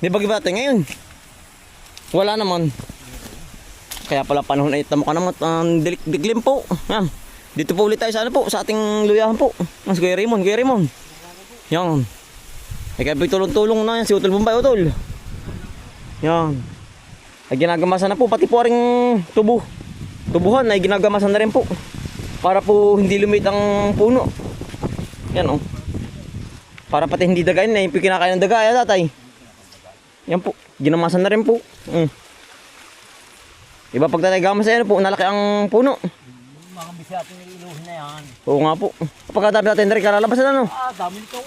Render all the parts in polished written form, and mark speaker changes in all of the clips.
Speaker 1: Di bagyo ba natin ngayon? Wala naman. Kaya pala panahon ay tamo ka naman diglim po. Yan. Dito po ulit tayo sa ano po, sa ating luyahan po. Mas Kuya Raymond, Kuya Raymond. Yan. Ay kaya tulong-tulong na yan si Utol Bombay, Utol. Yan. Ay ginagamasan na po, pati po ring tubuhan ay ginagamasan na rin po. Para po hindi lumit ang puno. Yan o. Para pati hindi dagayin na yung kinakain ng daga, tatay. Yan po, ginamasan na rin po. Iba pag tatay gamas yan po, nalaki ang puno.
Speaker 2: Mga bisyatin ng iluhin na yan.
Speaker 1: Oo nga po. Kapag dami natin rin kalalabasan ano.
Speaker 2: Dami nito.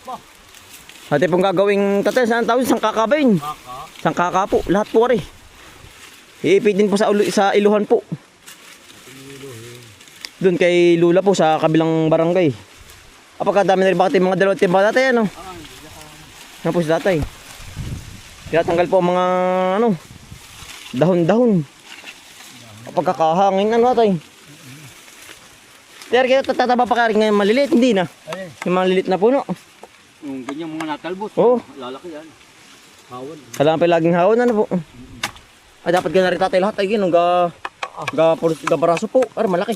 Speaker 2: Ba?
Speaker 1: Ate pong gagawing tatay, saan tawin? Sangkaka ba yun? Sangkaka po, lahat po rin. Iipitin po sa iluhan po. Doon kay Lula po sa kabilang barangay. Kapag dami na rin bakit yung mga dalawang timba tatay ano. Ano po si tatay. Tinatanggal po ang mga ano, dahon-dahon. Kapag kakahangin ano tatay. Pero kaya tataba pa ka rin ngayon maliliit, hindi na. Yung maliliit na puno.
Speaker 2: Yung ganyang mga natalbot.
Speaker 1: Oo.
Speaker 2: Lalaki yan. Hawan.
Speaker 1: Kailangan pa laging hawan ano po. Ay dapat gana rin tatay lahat ay gano'n ga baraso po. Ay malaki.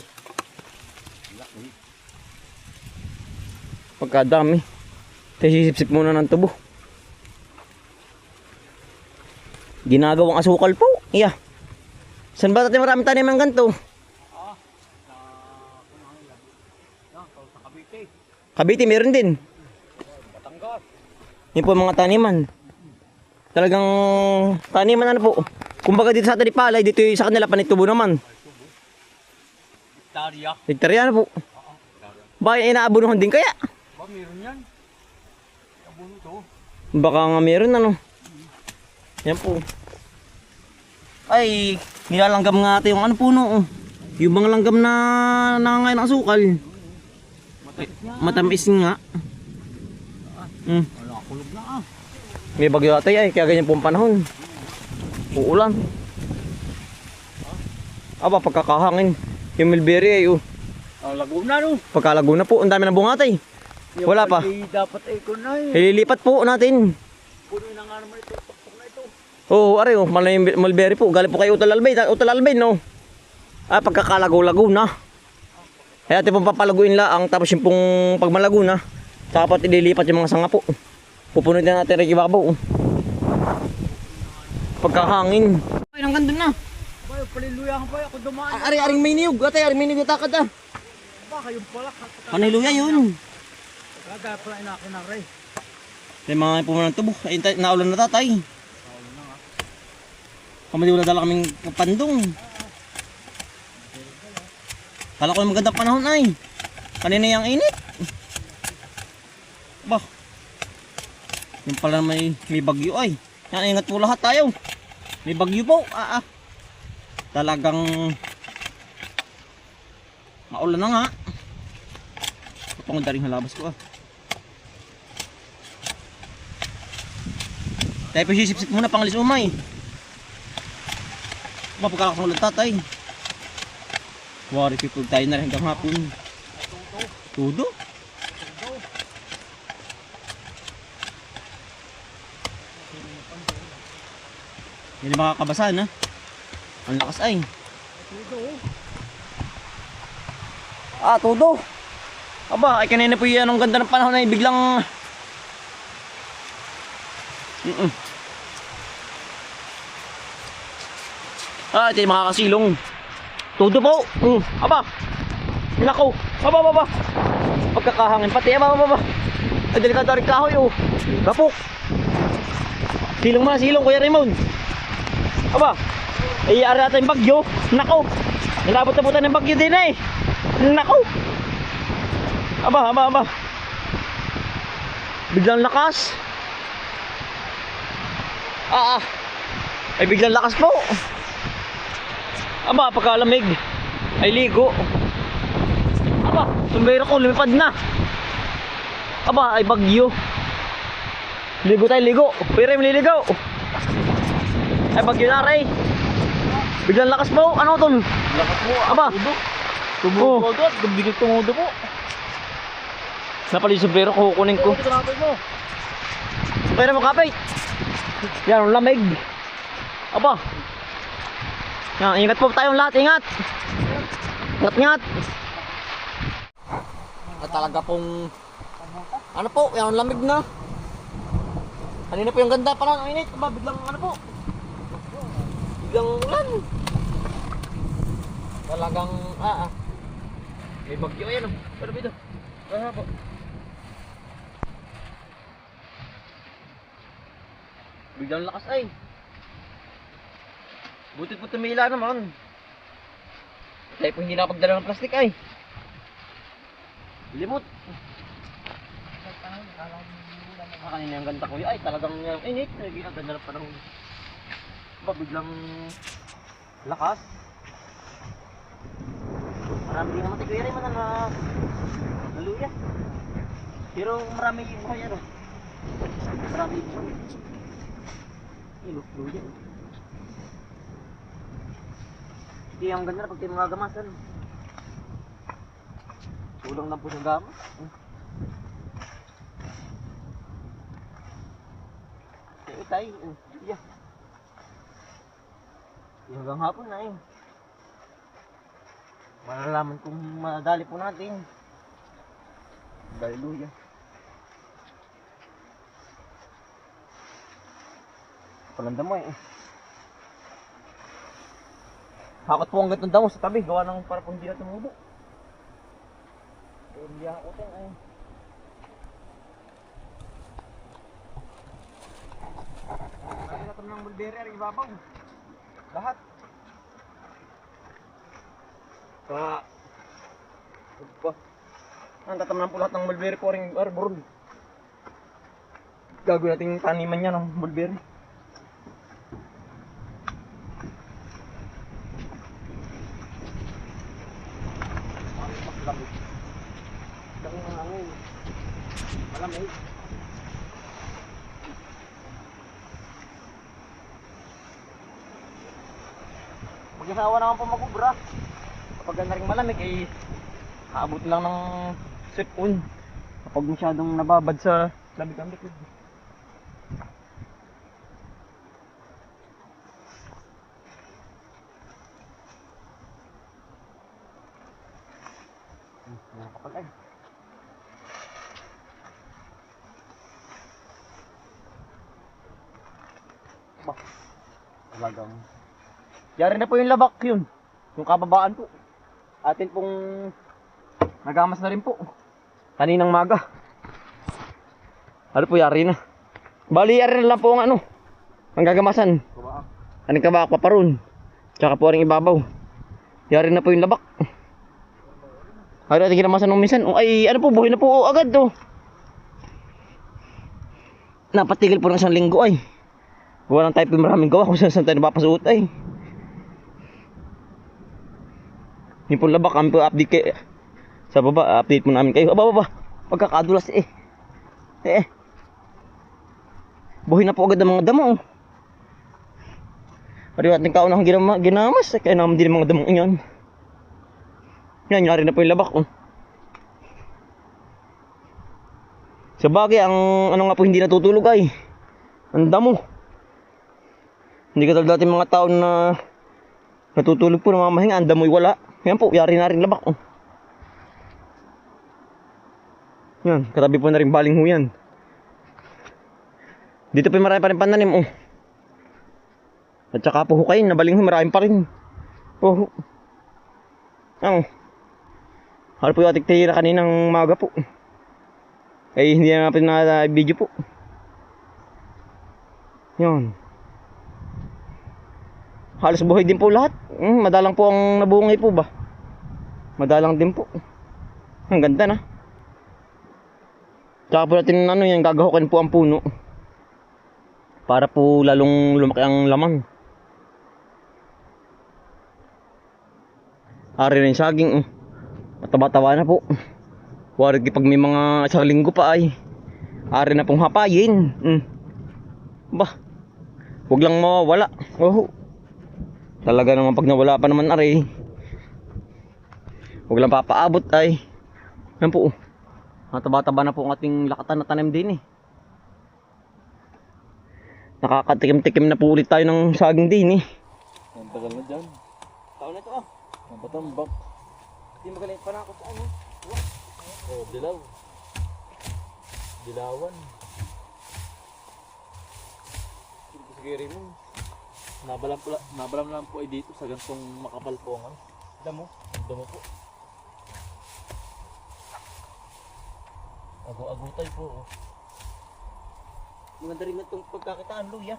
Speaker 1: Pagkadami. Tayo sisip-sip muna ng tubo. Ginagawang asukal po. Iya. Saan ba tayo maraming tanim ng ganito?
Speaker 2: Sa Cavite.
Speaker 1: Cavite meron din.
Speaker 2: Batangas.
Speaker 1: Yan po mga taniman. Talagang taniman ano po. Kumbaga dito sa atin palay, dito sa kanila panitubo naman.
Speaker 2: Hektarya.
Speaker 1: Hektarya po. Baka inaabunuhan din kaya?
Speaker 2: Ba, meron yan. Abuno to.
Speaker 1: Baka nga meron ano. Yan po. Ay, nilalanggam nga ito yung ano puno. Yung mga langgam na nangangain ng asukal. Matamis nga.
Speaker 2: Wala, kulog na
Speaker 1: May bagyo atay ay, kaya ganyan pong panahon. Uulan. Aba, pagkakahangin. Yung mulberry ay
Speaker 2: Laguna no.
Speaker 1: pagkalago na po, ang dami ng bunga atay. Wala pa.
Speaker 2: Dapat ay kunay.
Speaker 1: Ililipat po natin.
Speaker 2: Puno na nga naman ito. Pakpak na ito.
Speaker 1: Oo, are oh, mulberry po. Galing po kay Utol Albay. Utol Albay, no? Ah, pagkakalago-lago na. Kaya ito pong papalaguin lang. Tapos yung pong pagmalago na. Dapat ililipat yung mga sanga po. Pupunin na natin rin ibabaw. Pagkahangin. Ay, nang gandun na.
Speaker 2: Ba, paliluya pa ako dumaan.
Speaker 1: Ari-aring may niyog. Atay, aring may niyog takad ah.
Speaker 2: Ba, kayong pala.
Speaker 1: Paniluya yun.
Speaker 2: Kaya pala inakinang
Speaker 1: May mga pumunang tubo. Ay, naulan na tatay. Kamali wala dala kaming pandong. Kala ko yung magandang panahon ay. Kanina yung init. Bah. Yung pala may bagyo ay. Yan, ingat po lahat tayo. May bagyo po. Talagang maulan na nga. Pangundaring halabas ko ah. Tayo pa sisip-sip muna panglis umay. Mapagkakakulat tatay. Wari people tayo na rin hanggang hapon. Tudo? Hindi makakabasan ha. Ang lakas ay. Tudo. Aba, ay kanina po yan ang ganda ng panahon ay biglang ito yung makakasilong. Tudo po. Aba. Nako. Aba. Pagkakahangin pati. Aba. Ay, delikado rin kahoy oh. Gapok. Silong Kuya Raymond. Aba. Ay, ari natin yung bagyo. Nako. Nilabot-labutan ng bagyo din eh. Nako. Aba. Biglang lakas. Ay biglang lakas po. Aba, pagkalamig ay ligo. Aba, sumbero ko lumipad na. Aba, ay bagyo. Ligo tayo, ligo. Pero maliligaw. Ay bagyo na rin. Biglang lakas po. Ano tol?
Speaker 2: Lakas mo.
Speaker 1: Aba.
Speaker 2: Tumudo at biglang tumudo po.
Speaker 1: Napali yung sumbero ko, kukunin ko.
Speaker 2: Ito mo.
Speaker 1: Sumbero mo kapit. Yan, ang lamig. Aba. Yan, ingat po tayong lahat, ingat. Ingat, ingat. At talaga pong, ano po, yan, ang lamig na. Kanina po yung ganda pa lang, ang init. Aba, biglang, ano po. Biglang ulan. Talagang, may bagyo yan, oh. Pero dito. Po. Biglang lakas ay. Buti po tumila naman. Kaya po hindi nakapagdala ng plastic ay. Limot. Kanina yung ganda ko ay talagang init. Ang ganda ng panahon. Ba biglang lakas. Marami din naman tigwiri man na naluya. Pero marami yung buhay ano. Marami yung buhay. Luya. Hindi ang ganda na pag tayo mga gamasan. Kulang lang po sa gamas. Kaya tayo. Yeah. Hanggang hapon na yun. Malalaman kung madali po natin. Hallelujah. Palanda mo eh. Hakot po ang gantong damo sa tabi. Gawa ng para po hindi na tumubo. Eh, hindi hakotin ay. Lagi na ito ng mulberry ang ibabaw. Lahat. Ang tatamnan po lahat ng mulberry po rin arbor. Gagawin natin taniman niya ng mulberry. Malamig. Dami ng hangin. Malamig. Mag-asawa naman po magubra. Kapag na rin malamig ay kaabot lang ng sipon. Kapag masyadong nababad sa lamig ang likod. Kapag ay. Bah. Talagang. Yari na po yung labak yun. Yung kababaan po. Atin pong nagamas na rin po. Kaninang maga. Ano po yari na. Bali yari na lang po ang ano. Ang gagamasan. Kaning kabak paparon. Tsaka po rin ibabaw. Yari na po yung labak. Ano natin ginamasan nung minsan. Ay ano po buhay na po agad to. Napatigil po ng isang linggo ay. Gawa ng type yung maraming gawa kung saan tayo napapasuot ay. Yung po labak kami po update kayo. Sa baba update mo namin kayo. Aba pagkakadulas eh. Buhay na po agad ang mga damo. Pari natin kaunang ginamas. Kaya naman din ang mga damong inyan. Yan, nyari na po yung labak. Sa bagay, ang ano nga po hindi natutulog ay ang damo. Hindi katulad natin mga tao na natutulog po na mamahinga. Ang damo'y wala. Yan po, yari na rin labak. Yan, katabi po na rin baling ho yan. Dito po marami pa rin pananim. At saka po hukayin, nabaling ho, marami pa rin. Ano po yung ating tira kaninang maga po. Ay hindi na natin na video po. Yan. Halos buhay din po lahat. Madalang po ang nabungay po ba. Madalang din po. Ang ganda na. Tsaka po natin ano yan, gagahukin po ang puno. Para po lalong lumaki ang laman. Ari rin saging. Mataba-taba na po. Warig pag may mga isang linggo pa ay ari na pong hapayin. Bah. Huwag lang mawawala. Talaga naman pag nawala pa naman ari. Huwag lang papaabot ay. Yan po. Mataba-taba na po ang ating lakatan na tanim din eh. Nakakatikim-tikim na po ulit tayo ng saging din eh.
Speaker 2: Ang tagal na dyan.
Speaker 1: Taon na ito ah.
Speaker 2: Ang batambak.
Speaker 1: Hindi magaling pa na ako sa ano.
Speaker 2: Oh, dilaw. Dilawan.
Speaker 1: Sige rin mo.
Speaker 2: Nabalam lang po ay dito sa gantong makapal po ang ano.
Speaker 1: Damo.
Speaker 2: Ang damo po. Ago-agutay po. Oh.
Speaker 1: Maganda rin na itong pagkakitaan, Luya.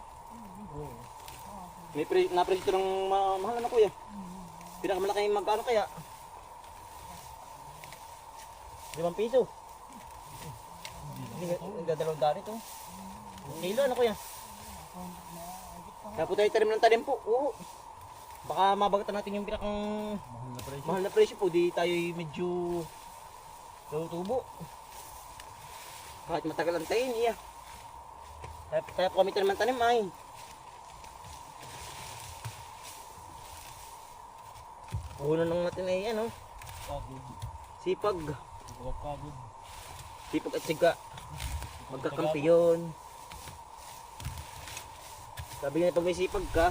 Speaker 1: Napresito ng mahal na kuya. Pinakamalaki yung magkano kaya? 5 piso. Hindi nga dalawang daan ito. Kilo ano kuya? Kaya po tayo tanim ng tanim po. Oo. Baka mabagatan natin yung pinakang mahal na presyo po. Di tayo medyo tutubo. Kahit matagal ang tayo niya. Kaya po kami tanim ng tanim ay. Una nang natin ay ano.
Speaker 2: Pagod.
Speaker 1: Sipag.
Speaker 2: Pagod.
Speaker 1: Sipag at siga. Magkakampiyon. Sabi nga pag may sipag ka,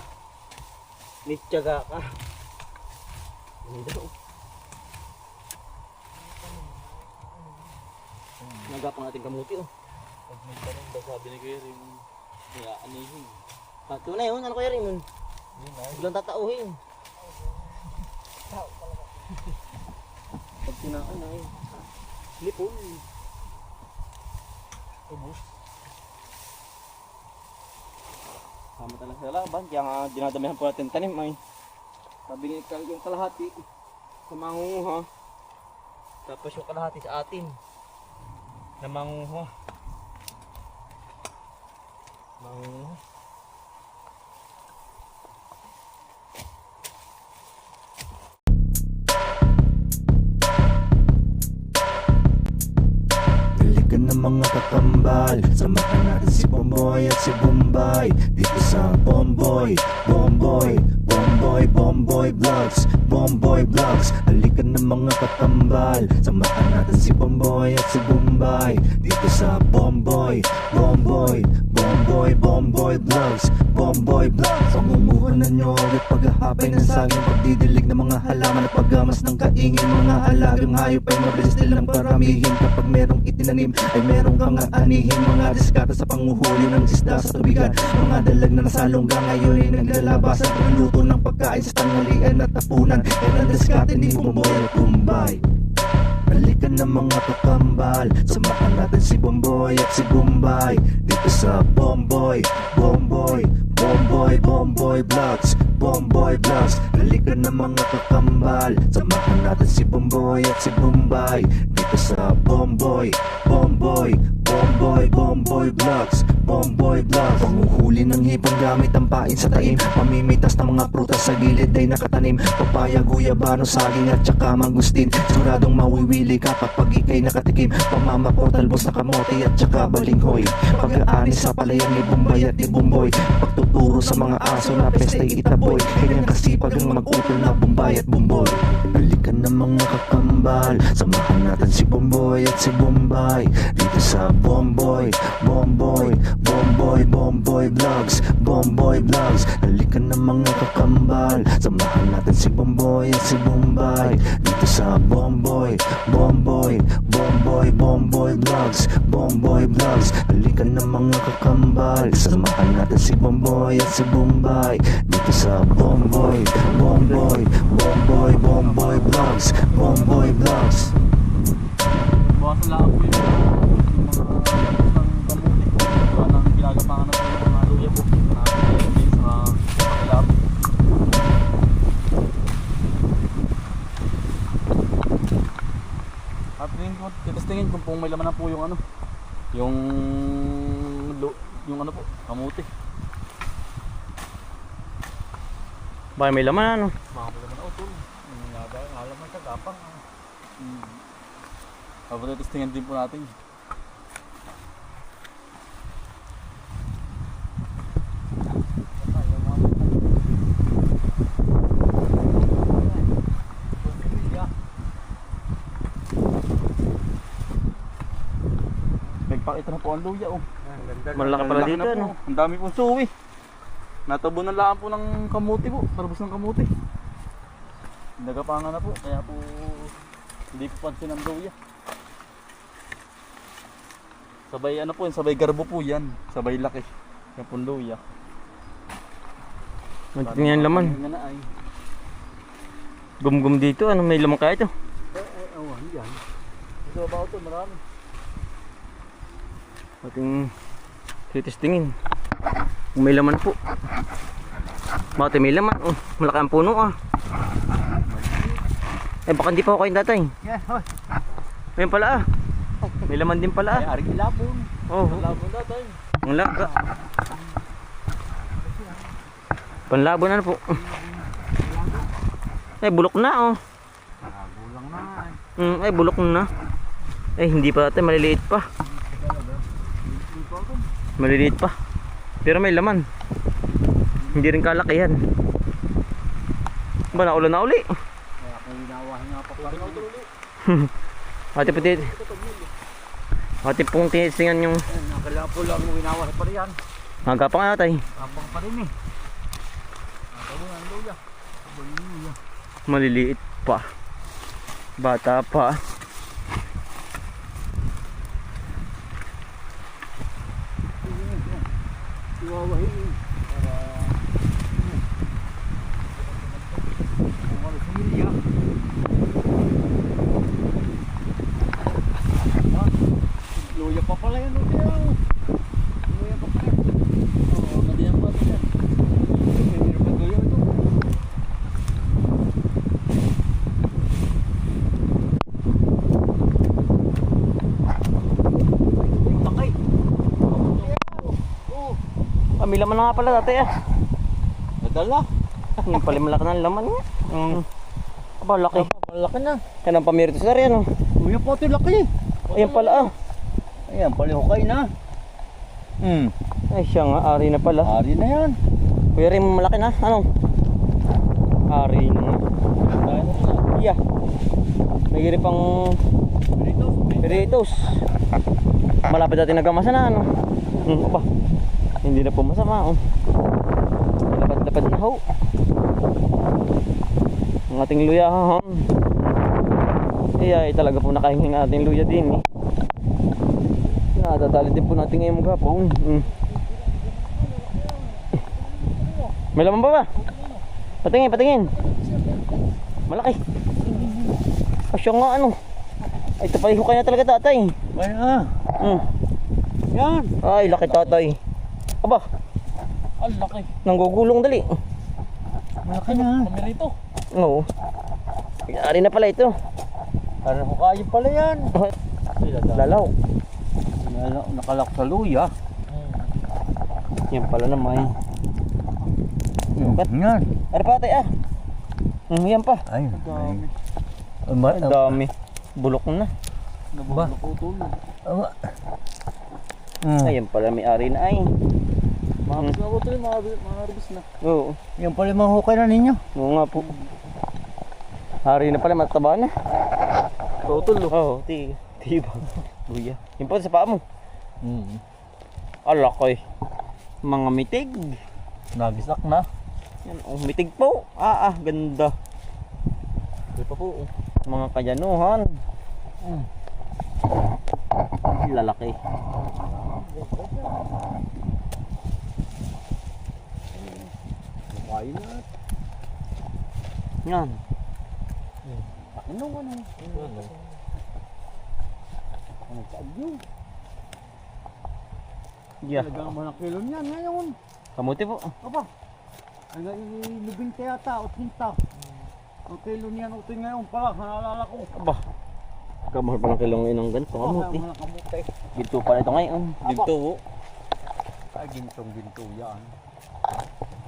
Speaker 1: may tiyaga ka. Ano daw? Nagapang natin kamuti oh.
Speaker 2: Pag may tanong daw sabi ni Kuya Rim, kaya anihin.
Speaker 1: Tunay yun, ano kaya Raymond?
Speaker 2: Yun ay.
Speaker 1: Biglang tatauhin. Pag tinaan ay lipon.
Speaker 2: Ubus.
Speaker 1: Tama talaga sa laban, kaya nga dinadamihan po natin tanim ay. Sabi ni Carl yung kalahati sa mangunguha. Tapos yung kalahati sa atin na mangunguha. Mangunguha.
Speaker 3: Dalikan ng mga kakambal, samahan natin si Bomboy at si Bombay dito sa Bomboy, Bomboy, Bomboy, Bomboy Vlogs, Bomboy Vlogs. Dalikan ng mga kakambal, samahan natin si Bomboy at si Bombay dito sa Bomboy, Bomboy, Bomboy, Bomboy Vlogs, Bomboy Vlogs. Pangumuha na nyo at paghahapay ng saging, pagdidilig ng mga halaman at paggamas ng kaingin. Mga alagang hayop ay mabilis nilang paramihin. Kapag merong itinanim ay merong kang aanihin. Mga diskata sa panguhuli ng isda sa tubigan, mga dalag na nasalungga ngayon ay naglalabasan. Pagluto ng pagkain sa tanghalian at tapunan, yan ang diskate ni Bomboy at Bombay. Balikan ng mga kakambal, samahan natin si Bomboy at si Bombay dito sa Bomboy, Bomboy, Bomboy, Bomboy Vlogs, Bomboy Vlogs. Balikan ng mga kakambal, samahan natin si Bomboy at si Bombay dito sa Bomboy, Bomboy, Bomboy, Bomboy Vlogs, Bomboy Vlogs. Panguhuli ng hipon gamit ang pain sa taim, pamimitas ng mga prutas sa gilid ay nakatanim. Papaya, guyabano, saging at saka mangustin. Siguradong mawiwili ka kapag ikay nakatikim. Pamamako, talbos na kamote at saka balinghoy. Pag-aani sa palayan ni Bombay at ni Bomboy, pagtuturo sa mga aso na pestay itaboy. Kanyang kasipag ang mag-utol na Bombay at Bomboy. Balikan ng mga kakambal, samahan natin si Bomboy at si Bombay dito sa Bomboy, Bomboy, Bomboy, Bomboy Vlogs, Bomboy Vlogs. Balikan ng mga kakambal, samahan natin si Bomboy at si Bombay dito sa Bomboy, Bomboy, Bomboy, Bomboy Vlogs, Bomboy Vlogs. Balikan ng mga kakambal, samahan natin si Bomboy at si Bombay dito sa Bomboy, Bomboy, Bomboy, Bomboy Vlogs, Bomboy Vlogs.
Speaker 2: Bawasan lang po yung mga kamuti. Gawa ng ginagapangan na po yung mga luya po. Nakakailan sa pakilap. At titistingin kung may laman na po yung ano. Yung ano po, kamuti.
Speaker 1: Baka may laman ano.
Speaker 2: Baka may laman na utol. Alaman sa gapang. Tapos titistingin din po natin.
Speaker 1: Nagpakita na po ang luya oh.
Speaker 2: Ang ganda.
Speaker 1: Malaki pala
Speaker 2: Laki
Speaker 1: dito,
Speaker 2: na po.
Speaker 1: ano?
Speaker 2: Ang dami pong suwi. Natabo na lang po ng kamuti po. Tarbos ng kamuti. Nagapangan na po. Kaya po hindi po pansin ang luya. Sabay ano po yan. Sabay garbo po yan. Sabay laki. Yan po luya.
Speaker 1: Tingnan laman.
Speaker 2: Nga na ay.
Speaker 1: Gum-gum dito. Ano may laman kaya ito?
Speaker 2: Awan yan. Ito ba ito? Marami.
Speaker 1: Ating titistingin. Kung may laman po. Bakit may laman? Oh, malaki ang puno ah. Eh baka hindi pa ako kayong tatay.
Speaker 2: Yeah, hoy.
Speaker 1: Ayun pala ah. May laman din pala ah.
Speaker 2: Ay, aring ilapon.
Speaker 1: Oh,
Speaker 2: Ilapon na tayo.
Speaker 1: ang laga. Panlabo na po. Ay bulok na oh.
Speaker 2: Gulang na ay.
Speaker 1: Ay bulok na. Eh hindi pa tatay, maliliit pa. Maliliit pa. Pero may laman. Hindi rin kalakihan. Ba naulan na uli.
Speaker 2: Kaya kung hinawahin nga pa pa.
Speaker 1: Ate puti. Ate pong tinisingan yung
Speaker 2: Nakalapo lang yung hinawahin pa rin yan.
Speaker 1: maga pa nga tay.
Speaker 2: Tapang pa rin eh. Tabo nga ang luya. Tabo yung luya.
Speaker 1: Maliliit pa. Bata pa.
Speaker 2: Iwawahin para kung ano sumilya. Luya pa pala yan. Luya pa pala. Oo, nadiyan pa ito yan. Meron pa luya ito. Takay.
Speaker 1: Ah, may laman na nga pala tatay ah.
Speaker 2: Nadala.
Speaker 1: Yung pala malaki na ang laman niya. Aba laki.
Speaker 2: Malaki na.
Speaker 1: Kanang pamiritos na rin ano.
Speaker 2: Luya pa ito laki.
Speaker 1: Ayan pala ah.
Speaker 2: Ayan, palihukay na.
Speaker 1: Ay siya nga, ari na pala.
Speaker 2: Ari na yan.
Speaker 1: Kuya rin malaki na. Ano? Ari na. Yeah. May giri pang Doritos. Malapit natin nagamasa na ano. Aba. Hindi na po masama oh. Lapad-lapad na ho. Ang ating luya ha. Ay talaga po nakahingi ng ating luya din eh. Nadadali din po natin ngayong maghapon. May laman ba ba? Patingin, patingin. Malaki. Asya nga ano. Ay ito pala hukay na talaga tatay.
Speaker 2: Ay ah. Yan.
Speaker 1: Ay laki tatay. Aba,
Speaker 2: Ang laki.
Speaker 1: nanggugulong dali.
Speaker 2: Malaki na. Pamirito.
Speaker 1: Oo. Ari na pala ito.
Speaker 2: Parang hukayin pala yan.
Speaker 1: Lalaw.
Speaker 2: Nakalak sa luya.
Speaker 1: Yan pala naman.
Speaker 2: Yan.
Speaker 1: Ari pa tatay ah. Yan pa.
Speaker 2: Ay.
Speaker 1: Ang dami. Bulok na.
Speaker 2: Nabulok ko ito.
Speaker 1: Ayan pala may ari na ay.
Speaker 2: Maharbis na ako ito. Maharbis na.
Speaker 1: Oo.
Speaker 2: Yan pala yung mahukay na ninyo.
Speaker 1: Oo nga po. Hari na pala, mataba na.
Speaker 2: Tutol.
Speaker 1: Oo, tiba. Luya. Yung pa sa paa mo. Alakay. Mga mitig.
Speaker 2: Nagisak na.
Speaker 1: Yan, oh, mitig po. Ganda.
Speaker 2: Ito pa po.
Speaker 1: Mga kayanuhan. Lalaki.
Speaker 2: Hukayin na.
Speaker 1: Yan.
Speaker 2: Ano. Ano tayo?
Speaker 1: Yeah.
Speaker 2: Talagang mga kilo niyan ngayon.
Speaker 1: Kamuti po.
Speaker 2: Aba. Ay lubing yata o tinta. Ang kilo niyan o ngayon pala. Naalala ko.
Speaker 1: Aba. Kamahal pa ng kilong inang ganito. Kamuti.
Speaker 2: Mga kamuti.
Speaker 1: Ginto pala ito ngayon. Ginto po.
Speaker 2: Ay gintong-ginto yan.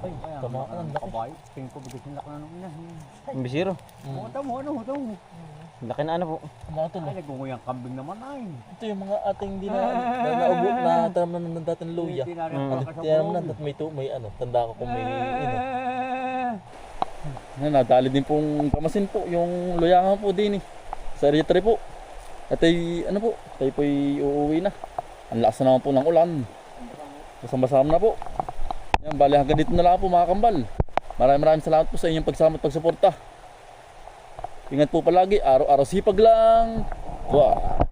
Speaker 2: Ay, tamaan. Nakabay. Tingin ko bigas yung laki na nung ina.
Speaker 1: Ang bisiro.
Speaker 2: Ano.
Speaker 1: Laki na ano po.
Speaker 2: Mga ito. Ay, nagunguyang kambing naman ay.
Speaker 4: Ito yung mga ating di na naubo na taram na ng dating luya. Tiyaram na at may ano, tanda ko kung may
Speaker 2: Nadali din pong kamasin po yung luyangan po din eh. Sa area 3 po. At ay ano po, tayo po'y uuwi na. Ang lakas na naman po ng ulan. Masama-sama na po. Yan, bali hanggang dito na lang po mga kambal. Maraming salamat po sa inyong pagsama at pagsuporta. Ingat po palagi, araw-araw sipag lang. Wow.